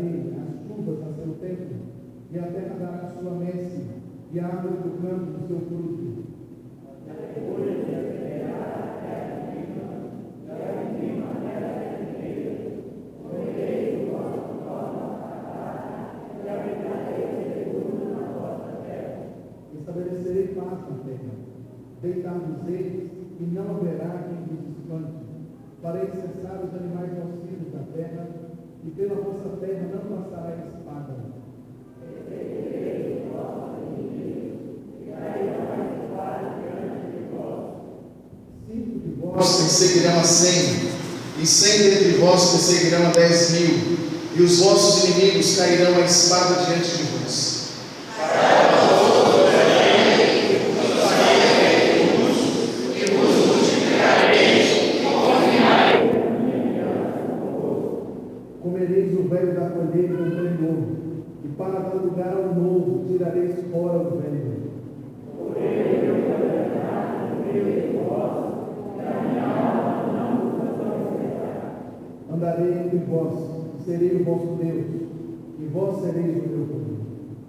darei as chuvas a seu tempo, e a terra dará sua messe, e a árvore do campo o seu fruto. Estabelecerei paz na terra, deitar-vos eles, e não haverá quem vos espante. Farei cessar os animais nocivos da terra, e pela vossa terra não passará espada. Cinco de vós perseguirão a 100, e 100 dentre vós perseguirão a 10.000, e os vossos inimigos cairão a espada diante de vós. Comereis o velho da colheita do trem novo, e para dar lugar ao novo tirareis fora o velho. Andarei entre vós, e serei o vosso Deus, e vós sereis o meu povo.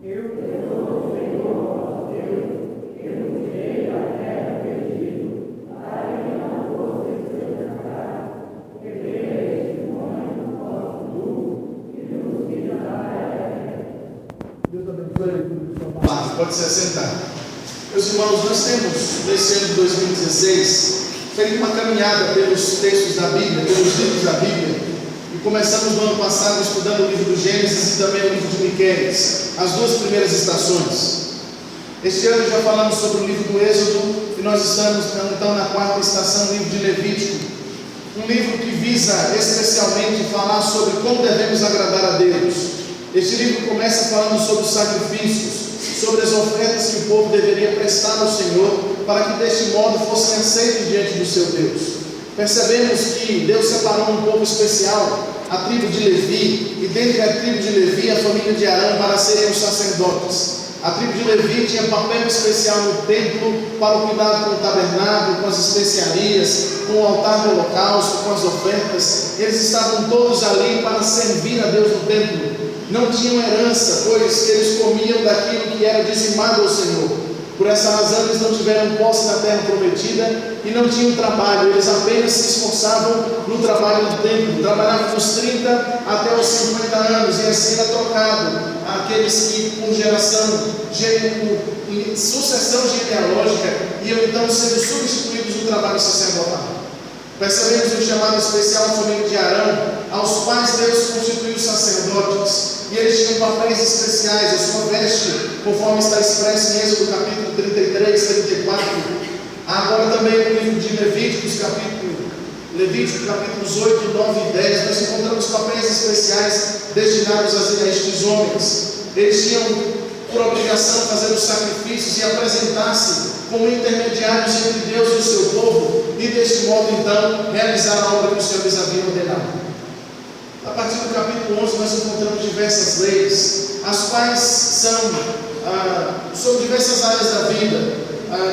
Eu sou o Senhor vosso Deus, que vos tirei da terra perdido, aí não fosse separado, porque veio testemunho do vosso povo, e dos filhos da terra. Deus abençoe a leitura de sua palavra. Pode se assentar. Meus irmãos, nós temos, nesse ano de 2016, feito uma caminhada pelos textos da Bíblia, pelos livros da Bíblia, e começamos no ano passado estudando o livro do Gênesis e também o livro de Miqueias, as duas primeiras estações. Este ano já falamos sobre o livro do Êxodo, e nós estamos então na quarta estação, o livro de Levítico, um livro que visa especialmente falar sobre como devemos agradar a Deus. Este livro começa falando sobre os sacrifícios, sobre as ofertas que o povo deveria prestar ao Senhor, para que deste modo fossem aceitos diante do seu Deus. Percebemos que Deus separou um povo especial, a tribo de Levi, e dentre a tribo de Levi, a família de Arão, para serem os sacerdotes. A tribo de Levi tinha papel especial no templo para o cuidado com o tabernáculo, com as especiarias, com o altar do holocausto, com as ofertas. Eles estavam todos ali para servir a Deus no templo. Não tinham herança, pois eles comiam daquilo que era dizimado ao Senhor. Por essa razão eles não tiveram posse na terra prometida e não tinham trabalho. Eles apenas se esforçavam no trabalho do templo. Trabalhavam dos 30 até os 50 anos, e assim era trocado aqueles que por sucessão genealógica iam então sendo substituídos no trabalho sacerdotal. Percebemos o chamado especial à família de Arão, aos quais Deus constituiu sacerdotes, e eles tinham papéis especiais. A sua veste, conforme está expresso em Êxodo capítulo 33, 34, agora também no livro de Levíticos capítulos 8, 9 e 10, nós encontramos papéis especiais destinados a estes homens. Eles tinham por obrigação fazer os sacrifícios e apresentar-se como intermediários entre Deus e o seu povo, e deste modo então realizar a obra que o Senhor lhes havia ordenado. A partir do capítulo 11 nós encontramos diversas leis, as quais são sobre diversas áreas da vida.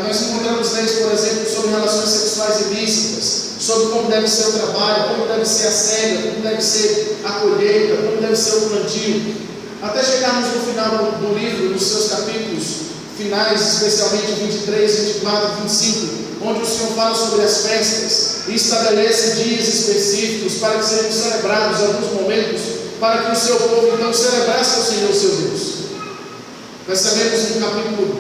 Nós encontramos leis, por exemplo, sobre relações sexuais ilícitas, sobre como deve ser o trabalho, como deve ser a cega, como deve ser a colheita, como deve ser o plantio, até chegarmos no final do livro, nos seus capítulos finais, especialmente 23, 24, 25, onde o Senhor fala sobre as festas e estabelece dias específicos para que sejam celebrados alguns momentos, para que o seu povo então celebrasse ao Senhor seu Deus. Percebemos no capítulo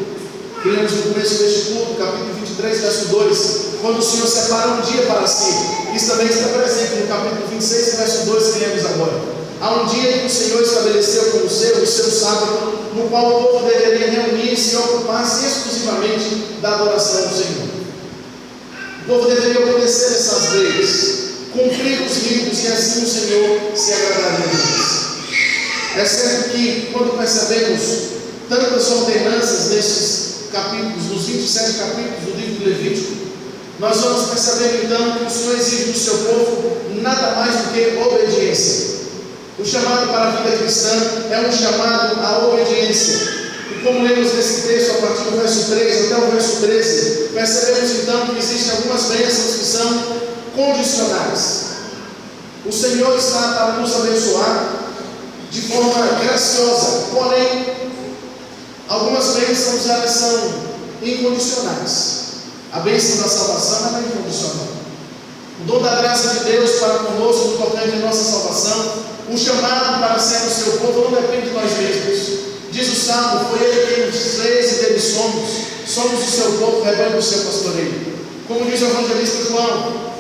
que lemos no começo deste culto, capítulo 23, verso 2, quando o Senhor separa um dia para si. Isso também está presente no capítulo 26, verso 2, que lemos agora. Há um dia que o Senhor estabeleceu como seu, o seu sábado, no qual o povo deveria reunir-se e ocupar-se exclusivamente da adoração do Senhor. O povo deveria obedecer essas leis, cumprir os ritos, e assim o Senhor se agradaria deles. É certo que, quando percebemos tantas ordenanças nesses capítulos, nos 27 capítulos do livro de Levítico, nós vamos perceber então que o Senhor exige do seu povo nada mais do que obediência. O chamado para a vida cristã é um chamado à obediência. E como lemos nesse texto, a partir do verso 3 até o verso 13, percebemos então que existem algumas bênçãos que são condicionais. O Senhor está para nos abençoar de forma graciosa. Porém, algumas bênçãos elas são incondicionais. A bênção da salvação ela é incondicional. O dom da graça de Deus para conosco no tocante à nossa salvação, o chamado para ser o seu povo não depende de nós mesmos. Diz o Salmo: foi Ele quem nos fez e dele somos o seu povo, rebanho do seu pastoreio. Como diz o evangelista João,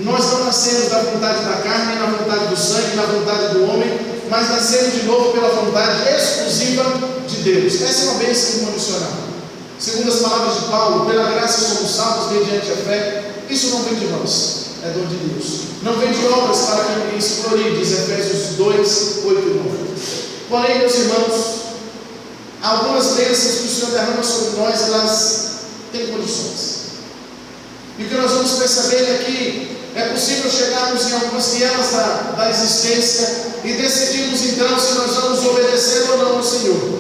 nós não nascemos da vontade da carne, na vontade do sangue, na vontade do homem, mas nascemos de novo pela vontade exclusiva de Deus. Essa é uma bênção incondicional. Segundo as palavras de Paulo, pela graça somos salvos mediante a fé. Isso não vem de nós, é dom de Deus. Não vem de obras para que ninguém se glorie, diz Efésios 2, 8 e 9. Porém, meus irmãos, algumas bênçãos que o Senhor derrama sobre nós, elas têm condições. E o que nós vamos perceber é que é possível chegarmos em algumas vielas da existência e decidirmos então se nós vamos obedecer ou não ao Senhor.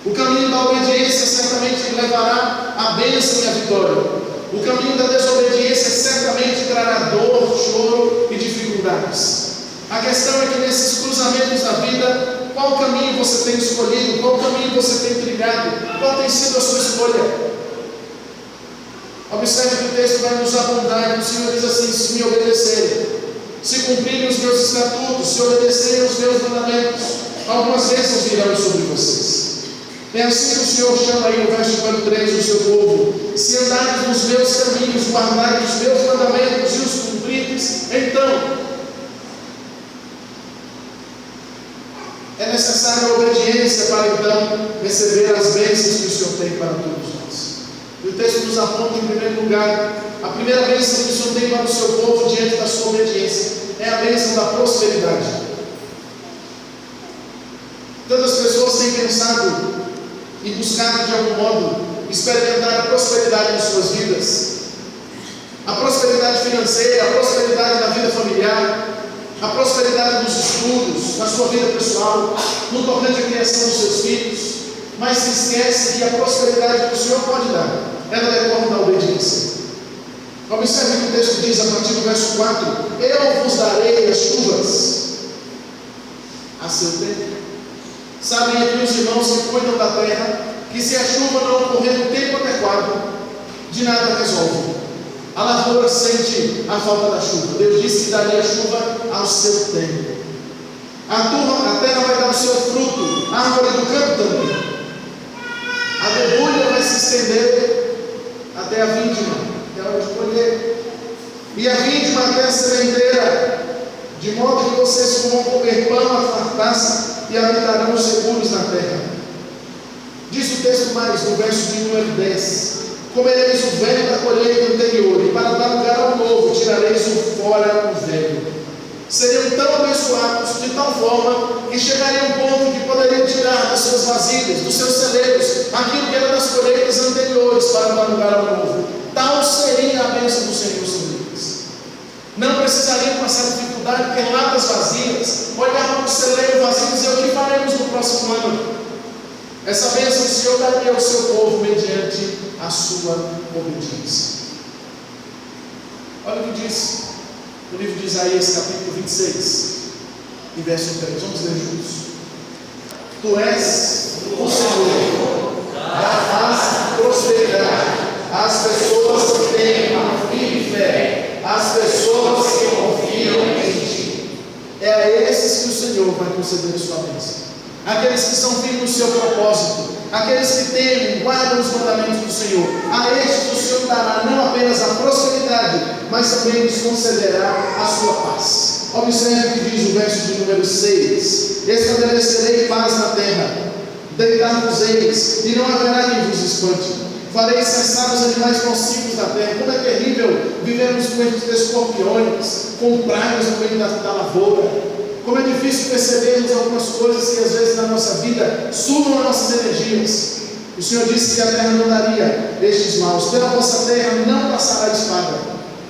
O caminho da obediência certamente levará à bênção e à vitória. O caminho da desobediência certamente trará dor, choro e dificuldades. A questão é que nesses cruzamentos da vida, qual caminho você tem escolhido? Qual caminho você tem trilhado? Qual tem sido a sua escolha? Observe que o texto vai nos apontar, e o Senhor diz assim: se me obedecerem, se cumprirem os meus estatutos, se obedecerem os meus mandamentos, algumas bênçãos virão sobre vocês. É assim que o Senhor chama aí no verso 43 o seu povo: se andares nos meus caminhos, guardares os meus mandamentos e os cumprirdes, então é necessária a obediência para então receber as bênçãos que o Senhor tem para todos nós. E o texto nos aponta, em primeiro lugar, a primeira bênção que o Senhor tem para o seu povo diante da sua obediência é a bênção da prosperidade. Tantas pessoas têm pensado e buscado de algum modo experimentar a prosperidade em suas vidas, a prosperidade financeira, a prosperidade na vida familiar, a prosperidade nos estudos, na sua vida pessoal, no tocante à criação dos seus filhos, mas se esquece que a prosperidade que o Senhor pode dar, ela decorre da obediência. Observe que o texto diz a partir do verso 4: eu vos darei as chuvas a seu tempo. Sabem aqui os irmãos que cuidam da terra, que se a chuva não ocorrer no tempo adequado, de nada resolve. A lavoura sente a falta da chuva. Deus disse que daria a chuva ao seu tempo. A terra vai dar o seu fruto, a árvore do campo também. A debulha vai se estender até a vindima, que é a hora de colher. E a vindima até a sementeira, de modo que vocês vão comer pão a fartar-se e habitarão seguros na terra. Diz o texto mais, no verso de número 10: comereis o velho da colheita anterior, e para dar lugar ao novo, tirareis o fora o velho. Seriam tão abençoados, de tal forma, que chegariam a um ponto que poderiam tirar das suas vasilhas, dos seus celeiros, aquilo que era das colheitas anteriores, para dar lugar ao novo. Tal seria a bênção do Senhor sobre eles. Não precisariam passar dificuldade, porque lá das vasilhas, olhar para o celeiro vazio e dizer: o que faremos no próximo ano? Essa bênção o Senhor daria ao seu povo mediante a sua obediência. Olha o que diz no livro de Isaías, capítulo 26, e verso 3. Vamos ler juntos. Tu és o Senhor, dás prosperidade às pessoas que têm a firme fé, às pessoas que confiam em ti. É a esses que o Senhor vai conceder a sua bênção. Aqueles que são firmes no seu propósito, aqueles que temem, guardam os mandamentos do Senhor, a estes o Senhor dará não apenas a prosperidade, mas também lhes concederá a sua paz. Observe o que diz o verso de número 6: estabelecerei paz na terra, deitar-vos-eis, e não haverá quem vos espante. Farei cessar os animais nocivos da terra. Como é terrível vivermos com esses escorpiões, com pragas no meio da lavoura. Como é difícil percebermos algumas coisas que às vezes na nossa vida sugam as nossas energias. O Senhor disse que a terra não daria estes maus. Pela vossa terra não passará a espada.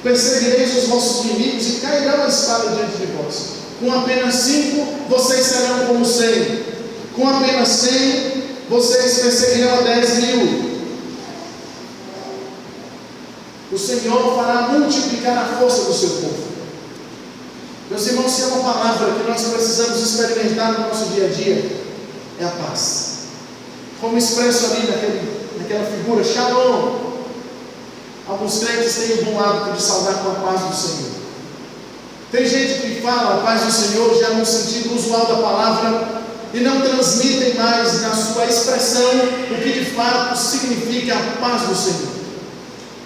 Perseguireis os vossos inimigos e cairão a espada diante de vós. Com apenas 5 vocês serão como 100. Com apenas 100 vocês perseguirão a 10.000. O Senhor fará multiplicar a força do seu povo. Meus irmãos, se é uma palavra que nós precisamos experimentar no nosso dia a dia, é a paz. Como expresso ali naquela figura, Shalom. Alguns crentes têm o bom hábito de saudar com a paz do Senhor. Tem gente que fala a paz do Senhor já no sentido usual da palavra e não transmitem mais na sua expressão o que de fato significa a paz do Senhor.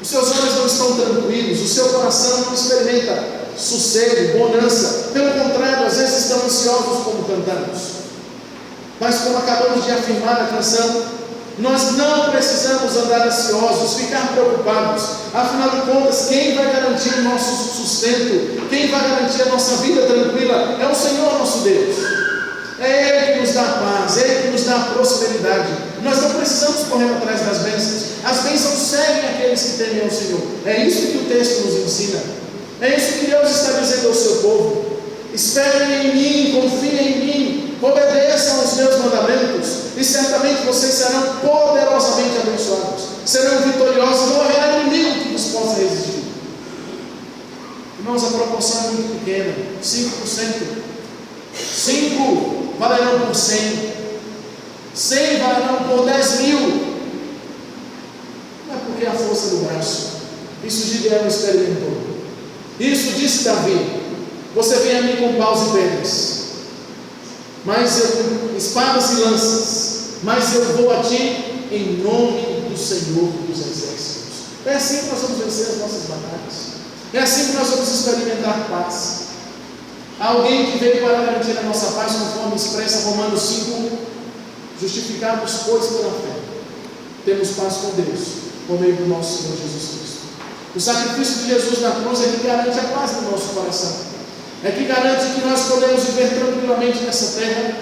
Os seus olhos não estão tranquilos, o seu coração não experimenta sossego, bonança. Pelo contrário, às vezes estão ansiosos como cantamos. Mas como acabamos de afirmar na canção, nós não precisamos andar ansiosos, ficar preocupados. Afinal de contas, quem vai garantir o nosso sustento, quem vai garantir a nossa vida tranquila, é o Senhor nosso Deus. É Ele que nos dá paz, é Ele que nos dá prosperidade. Nós não precisamos correr atrás das bênçãos. As bênçãos seguem aqueles que temem ao Senhor. É isso que o texto nos ensina. É isso que Deus está dizendo ao seu povo. Esperem em mim, confiem em mim, obedeçam aos meus mandamentos, e certamente vocês serão poderosamente abençoados, serão vitoriosos, não haverá inimigo que vos possa resistir. Irmãos, a proporção é muito pequena, 5%. 5 valerão por 100, 100 valerão por 10 mil. Não é porque é a força do braço. Isso Gideão experimentou. Isso disse Davi: você vem a mim com paus e pedras, espadas e lanças, mas eu vou a ti em nome do Senhor dos Exércitos. É assim que nós vamos vencer as nossas batalhas. É assim que nós vamos experimentar paz. Alguém que veio para garantir a nossa paz, conforme expressa Romanos 5:1, justificados, pois, pela fé, temos paz com Deus, por meio do nosso Senhor Jesus Cristo. O sacrifício de Jesus na cruz é que garante a paz no nosso coração, é que garante que nós podemos viver tranquilamente nessa terra,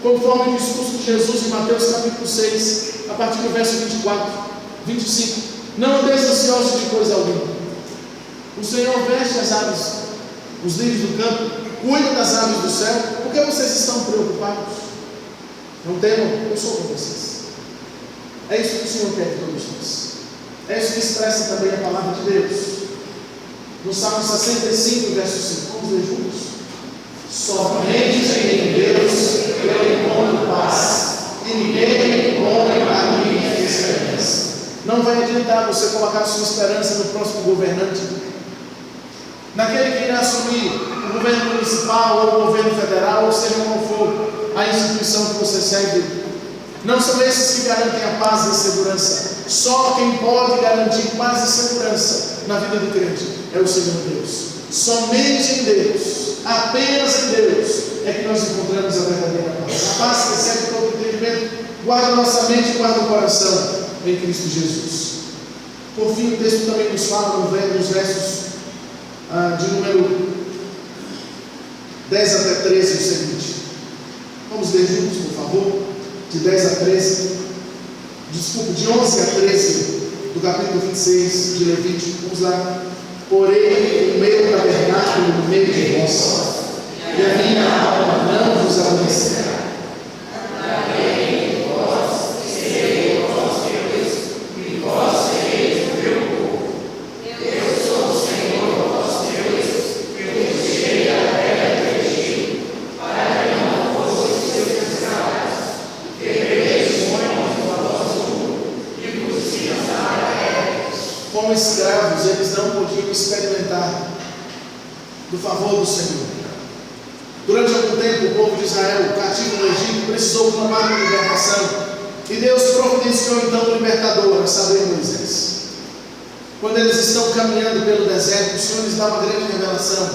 conforme o discurso de Jesus em Mateus capítulo 6, a partir do verso 24, 25. Não andeis ansiosos de coisa alguma. O Senhor veste as aves, os lírios do campo, cuida das aves do céu. Por que vocês estão preocupados? Não temam, eu sou com vocês. É isso que o Senhor quer de todos nós. É isso que expressa também a palavra de Deus. No Salmo 65, verso 5, vamos ler juntos. Somente em Deus eu encontro paz, e ninguém encontra a minha esperança. Não vai adiantar você colocar sua esperança no próximo governante, naquele que irá assumir o governo municipal ou o governo federal, ou seja qual for a instituição que você segue. Não são esses que garantem a paz e a segurança. Só quem pode garantir paz e segurança na vida do crente é o Senhor Deus. Somente em Deus, apenas em Deus, é que nós encontramos a verdadeira paz. A paz que excede todo entendimento, guarda nossa mente e guarda o coração em Cristo Jesus. Por fim, o texto também nos fala nos versos de número 10 até 13 o seguinte. Vamos ler juntos, por favor, de 10 a 13, desculpa, de 11 a 13 do capítulo 26 de Levítico. Vamos lá. Porém, o meu tabernáculo no meio de vós, e a minha alma não vos aborrecerá. Como escravos, eles não podiam experimentar do favor do Senhor. Durante algum tempo, o povo de Israel, cativo no Egito, precisou clamar por libertação, e Deus providenciou então o libertador, a saber, Moisés. Quando eles estão caminhando pelo deserto, o Senhor lhes dá uma grande revelação,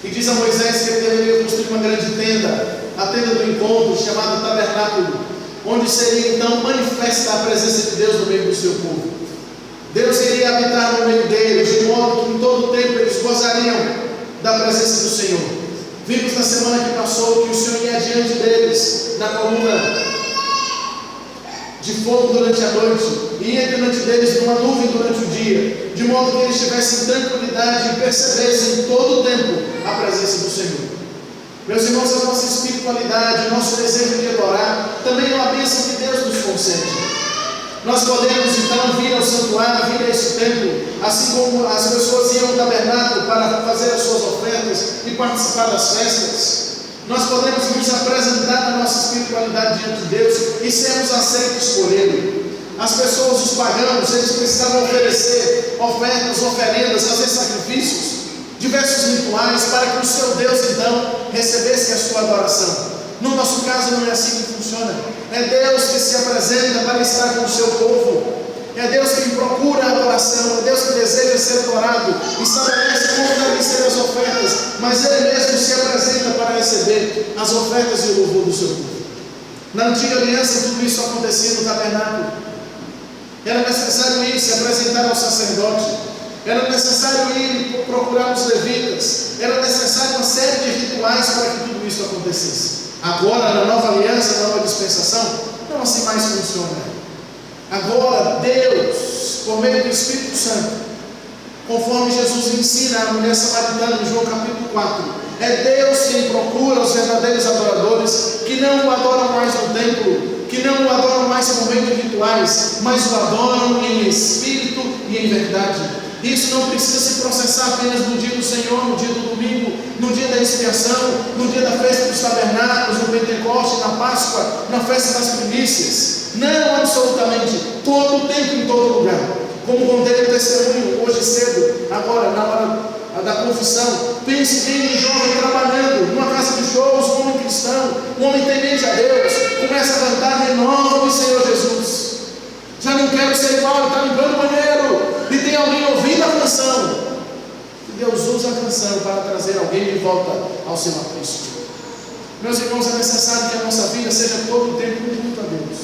e diz a Moisés que ele deveria construir uma grande tenda, a tenda do encontro, chamada tabernáculo, onde seria então manifesta a presença de Deus no meio do seu povo. Deus iria habitar no meio deles, de modo que em todo o tempo eles gozariam da presença do Senhor. Vimos na semana que passou que o Senhor ia diante deles na coluna de fogo durante a noite, e ia diante deles numa nuvem durante o dia, de modo que eles tivessem tranquilidade e percebessem em todo o tempo a presença do Senhor. Meus irmãos, a nossa espiritualidade, o nosso desejo de adorar, também é uma bênção que Deus nos concede. Nós podemos então vir ao santuário, vir a esse templo, assim como as pessoas iam ao tabernáculo para fazer as suas ofertas e participar das festas. Nós podemos nos apresentar na nossa espiritualidade diante de Deus e sermos aceitos por Ele. As pessoas, os pagãos, eles precisavam oferecer ofertas, oferendas, fazer sacrifícios, diversos rituais para que o seu Deus então recebesse a sua adoração. No nosso caso não é assim que funciona. É Deus que se apresenta para estar com o seu povo. É Deus que procura a adoração. É Deus que deseja ser adorado. Estabelece como devem ser as ofertas. Mas Ele mesmo se apresenta para receber as ofertas e o louvor do seu povo. Na antiga aliança tudo isso acontecia no tabernáculo. Era necessário ir se apresentar ao sacerdote. Era necessário ir procurar os levitas. Era necessário uma série de rituais para que tudo isso acontecesse. Agora, na nova aliança, na nova dispensação, não assim mais funciona. Agora, Deus, por meio do Espírito Santo, conforme Jesus ensina a mulher samaritana em João capítulo 4, é Deus quem procura os verdadeiros adoradores, que não o adoram mais no templo, que não o adoram mais por meio de rituais, mas o adoram em espírito e em verdade. Isso não precisa se processar apenas no dia do Senhor, no dia do domingo, no dia da expiação, no dia da festa dos tabernáculos, no Pentecoste, na Páscoa, na festa das primícias. Não, absolutamente, todo o tempo, em todo lugar. Como contei o testemunho hoje cedo, agora, na hora da confissão, pense bem em um jovem trabalhando numa casa de shows, um homem cristão, um homem temente a Deus, começa a cantar em nome do Senhor Jesus. Já não quero ser igual, ele está limpando o banheiro. E tem alguém ouvindo a canção. E Deus usa a canção para trazer alguém de volta ao seu aprisco. Meus irmãos, é necessário que a nossa vida seja todo o tempo um culto a Deus.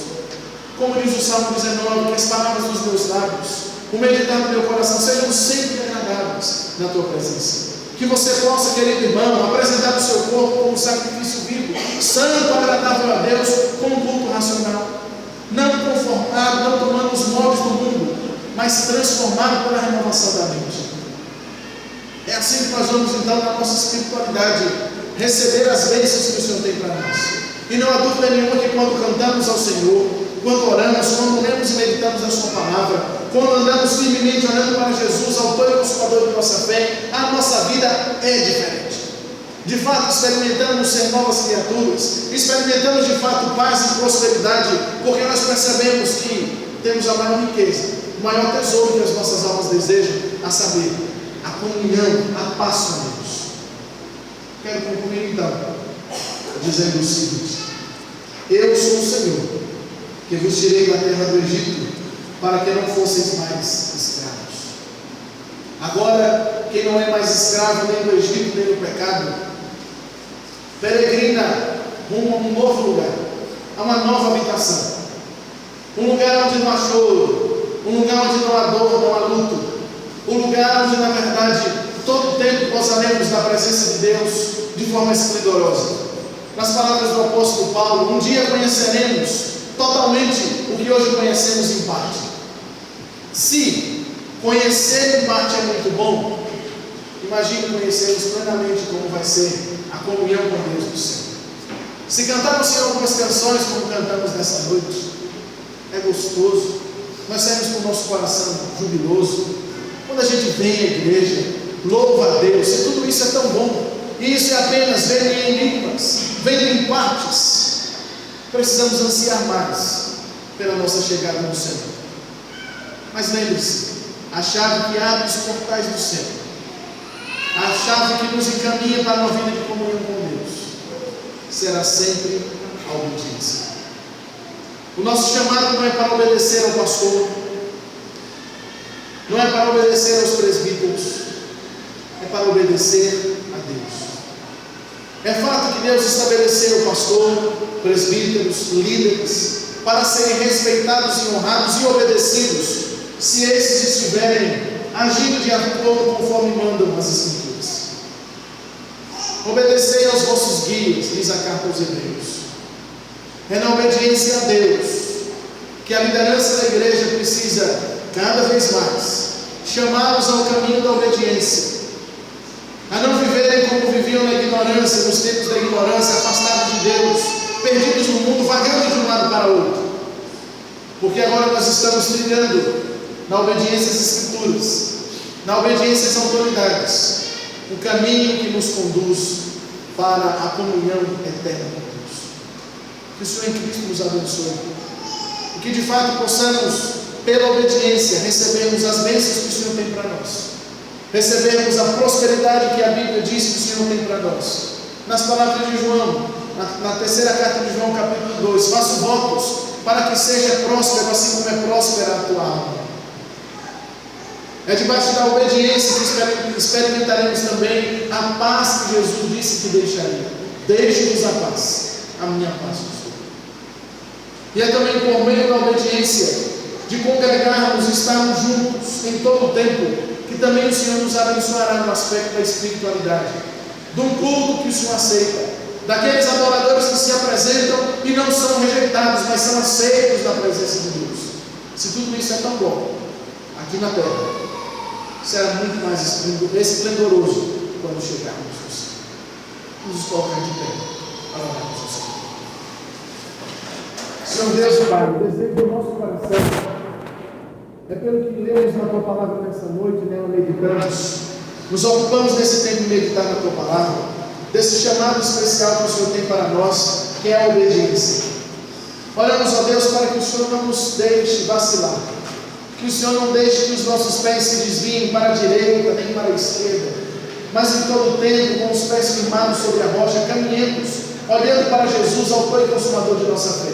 Como diz o Salmo 19, que as palavras dos meus lábios, o meditar do meu coração, sejam sempre agradáveis na tua presença. Que você possa, querido irmão, apresentar o seu corpo como um sacrifício vivo, santo, agradável a Deus, como um culto racional. Não conformado, não tomando os moldes do mundo, mas transformado pela renovação da mente. É assim que nós vamos então na nossa espiritualidade receber as bênçãos que o Senhor tem para nós. E não há dúvida nenhuma que quando cantamos ao Senhor, quando oramos, quando lemos e meditamos a sua palavra, quando andamos firmemente olhando para Jesus, autor e consumador de nossa fé, a nossa vida é diferente. De fato, experimentamos ser novas criaturas, experimentamos de fato paz e prosperidade, porque nós percebemos que temos a maior riqueza, o maior tesouro que as nossas almas desejam, a saber, a comunhão, a paz com Deus. Quero concluir então, dizendo o seguinte: eu sou o Senhor, que vos tirei da terra do Egito, para que não fosseis mais escravos. Agora, quem não é mais escravo nem do Egito, nem do pecado, peregrina rumo a um novo lugar, a uma nova habitação, um lugar onde não há choro, um lugar onde não há dor, não há luto, um lugar onde na verdade todo o tempo gozaremos da presença de Deus de forma esplendorosa. Nas palavras do apóstolo Paulo, um dia conheceremos totalmente o que hoje conhecemos em parte. Se conhecer em parte é muito bom, imagine conhecermos plenamente como vai ser a comunhão com Deus do céu. Se cantarmos algumas canções como cantamos nessa noite, é gostoso, nós saímos com o nosso coração jubiloso. Quando a gente vem à igreja, louva a Deus, e tudo isso é tão bom, e isso é apenas vendo em línguas, vendo em partes. Precisamos ansiar mais pela nossa chegada no Senhor. Mas lembre-se, a chave que abre os portais do céu, a chave que nos encaminha para uma vida de comunhão com Deus, será sempre a obediência. O nosso chamado não é para obedecer ao pastor, não é para obedecer aos presbíteros, é para obedecer a Deus. É fato que Deus estabeleceu o pastor, presbíteros, líderes, para serem respeitados e honrados e obedecidos, se esses estiverem agindo de acordo conforme mandam as Escrituras. Obedecei aos vossos guias, diz a carta aos Hebreus. É na obediência a Deus que a liderança da igreja precisa, cada vez mais, chamá-los ao caminho da obediência, a não viverem como viviam na ignorância, nos tempos da ignorância, afastados de Deus, perdidos no mundo, vagando de um lado para outro. porque agora nós estamos trilhando na obediência às Escrituras, na obediência às autoridades, o caminho que nos conduz para a comunhão eterna com Deus. Que o Senhor em Cristo nos abençoe, e que de fato possamos, pela obediência, recebermos as bênçãos que o Senhor tem para nós, recebermos a prosperidade que a Bíblia diz que o Senhor tem para nós. Nas palavras de João, na terceira carta de João, capítulo 2, faço votos para que seja próspero, assim como é próspera a tua alma. É debaixo da obediência que experimentaremos também a paz que Jesus disse que deixaria. Deixe-vos a paz, a minha paz vos dou. E é também por meio da obediência, de congregarmos, estarmos juntos em todo o tempo, que também o Senhor nos abençoará no aspecto da espiritualidade, de um culto que o Senhor aceita, daqueles adoradores que se apresentam e não são rejeitados, mas são aceitos na presença de Deus. Se tudo isso é tão bom aqui na terra, será muito mais esplendoroso quando chegarmos no céu. Nos colocar de pé para orarmos ao Senhor. Senhor Deus, Pai, o desejo do nosso coração é pelo que lemos na Tua Palavra nessa noite, nela meditamos, nos ocupamos desse tempo de meditar na Tua Palavra, desse chamado especial que o Senhor tem para nós, que é a obediência. Oramos, ó Deus, para que o Senhor não nos deixe vacilar, que o Senhor não deixe que os nossos pés se desviem para a direita nem para a esquerda, mas em todo o tempo, com os pés firmados sobre a rocha, caminhemos, olhando para Jesus, autor e consumador de nossa fé,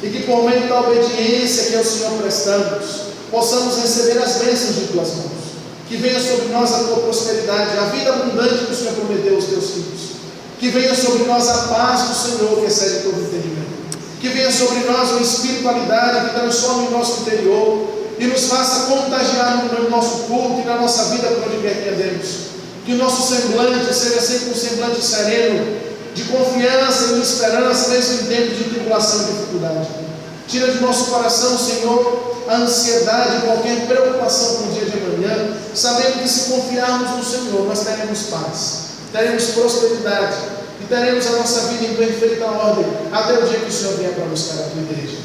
e que por meio da obediência que ao Senhor prestamos, possamos receber as bênçãos de Tuas mãos, que venha sobre nós a Tua prosperidade, a vida abundante que o Senhor prometeu aos Teus filhos, que venha sobre nós a paz do Senhor que excede todo entendimento, que venha sobre nós uma espiritualidade que transforme o nosso interior e nos faça contagiar no nosso culto e na nossa vida por onde quer que andemos, que o nosso semblante seja sempre um semblante sereno, de confiança e de esperança, mesmo em tempos de tribulação e dificuldade. Tira de nosso coração, Senhor, a ansiedade, qualquer preocupação com o dia de amanhã, sabendo que se confiarmos no Senhor, nós teremos paz, teremos prosperidade e teremos a nossa vida em perfeita ordem, até o dia que o Senhor vier para buscar a tua igreja.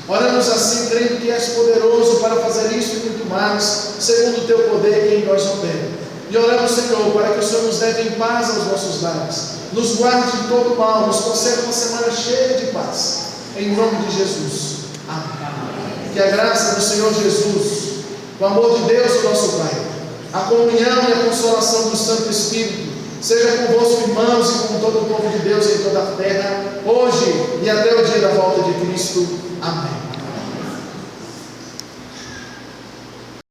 Oramos assim, crendo que és poderoso para fazer isso e muito mais, segundo o teu poder que em nós opera. E oramos, Senhor, para que o Senhor nos leve em paz aos nossos lares, nos guarde de todo mal, nos conceda uma semana cheia de paz, em nome de Jesus. Amém. Que a graça do Senhor Jesus, o amor de Deus, o nosso Pai, a comunhão e a consolação do Santo Espírito, seja convosco, irmãos, e com todo o povo de Deus em toda a terra, hoje e até o dia da volta de Cristo. Amém.